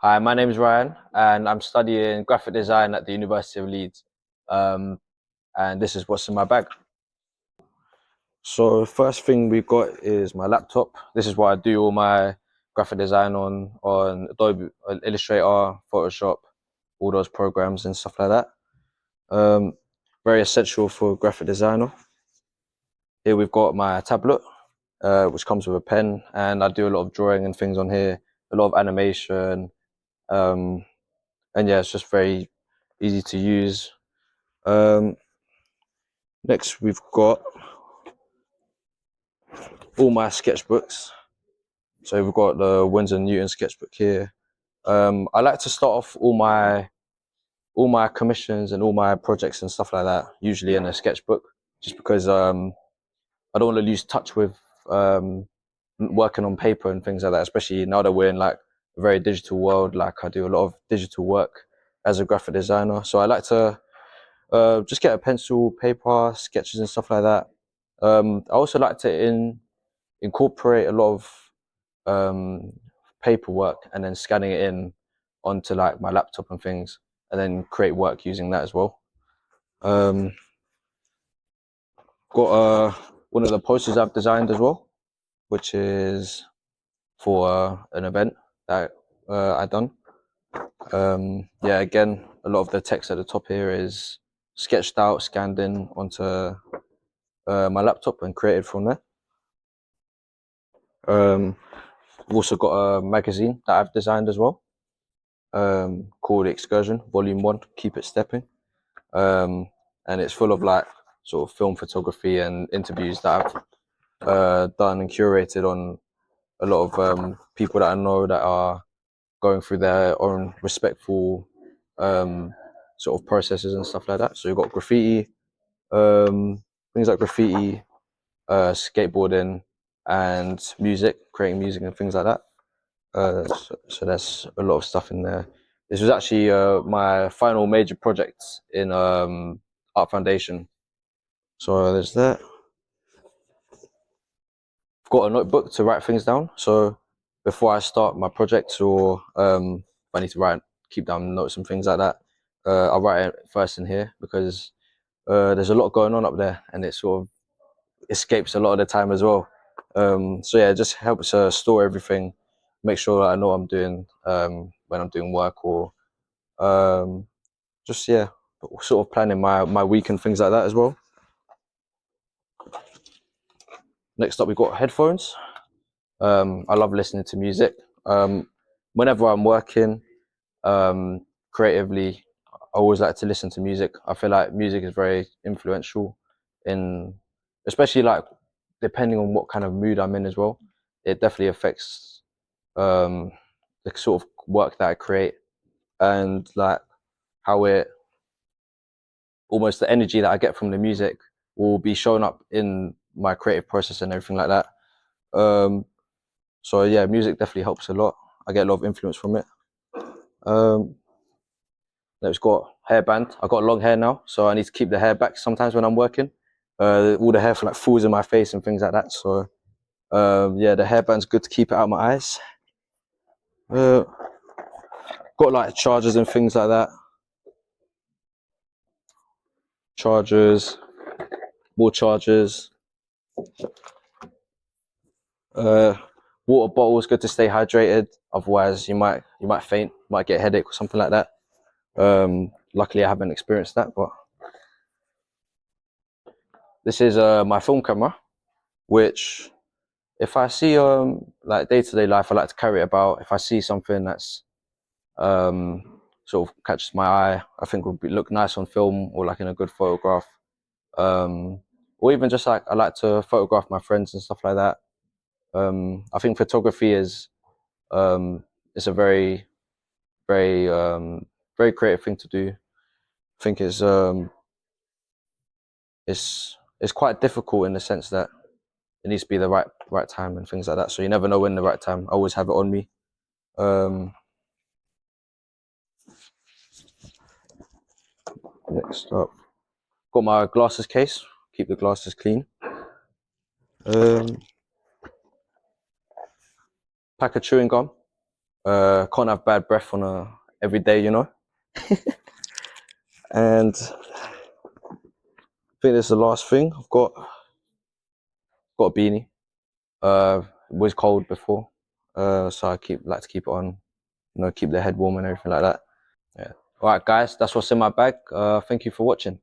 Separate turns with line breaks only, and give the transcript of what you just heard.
Hi, my name is Ryan, and I'm studying graphic design at the University of Leeds. Um, and this is what's in my bag. So first thing we got is my laptop. This is what I do all my graphic design on Adobe Illustrator, Photoshop, all those programs and stuff like that. Um, Very essential for a graphic designer. Here we've got my tablet, which comes with a pen, and I do a lot of drawing and things on here, a lot of animation. Um, and yeah, it's just very easy to use. Um, Next, we've got all my sketchbooks. So we've got the Winsor Newton sketchbook here. I like to start off all my commissions and all my projects and stuff like that usually in a sketchbook, just because I don't want to lose touch with um, working on paper and things like that. Especially now that we're in like a very digital world. Like I do a lot of digital work as a graphic designer, so I like to just get a pencil, paper, sketches and stuff like that. I also like to incorporate a lot of um, paperwork and then scanning it in onto like my laptop and things, and then create work using that as well. Um, got one of the posters I've designed as well, which is for an event that I done. Yeah, again, a lot of the text at the top here is sketched out, scanned in onto my laptop and created from there. I've also got a magazine that I've designed as well, called Excursion Volume 1, Keep It Stepping. And it's full of like sort of film photography and interviews that I've done and curated on a lot of people that I know that are going through their own respectful sort of processes and stuff like that. So you've got graffiti, things like graffiti, skateboarding, and music, creating music and things like that. So there's a lot of stuff in there. This was actually my final major project in Art Foundation. So there's that. I've got a notebook to write things down. So before I start my project, or if I need to keep down notes and things like that, I'll write it first in here, because there's a lot going on up there, and it sort of escapes a lot of the time as well. So yeah, it just helps store everything, make sure that I know what I'm doing when I'm doing work, or just yeah, sort of planning my week and things like that as well. Next up, we've got headphones. I love listening to music. Whenever I'm working creatively, I always like to listen to music. I feel like music is very influential in, especially like depending on what kind of mood I'm in as well. It definitely affects um, the sort of work that I create, and like how it, almost the energy that I get from the music will be shown up in my creative process and everything like that. Um, so yeah, music definitely helps a lot. I get a lot of influence from it. Um, It's got hairband. I got long hair now, so I need to keep the hair back sometimes when I'm working. All the hair like falls in my face and things like that. So yeah, the hairband's good to keep it out of my eyes. Uh, got like chargers and things like that. Chargers, more chargers. Uh, Water bottles, good to stay hydrated. Otherwise, you might faint, might get a headache or something like that. Luckily, I haven't experienced that. But this is my film camera, which if I see like day-to-day life, I like to carry it about. If I see something that's sort of catches my eye, I think would look nice on film, or like in a good photograph. Um, or even just like I like to photograph my friends and stuff like that. I think photography is it's a very very creative thing to do. I think it's quite difficult in the sense that it needs to be the right time and things like that. So you never know when the right time. I always have it on me. Um, Next up, got my glasses case. Keep the glasses clean. Um, Pack of chewing gum. Can't have bad breath on a every day, you know. And I think this is the last thing. I've got a beanie. It was cold before, so I like to keep it on, you know, keep the head warm and everything like that. Yeah. All right, guys, that's what's in my bag. Thank you for watching.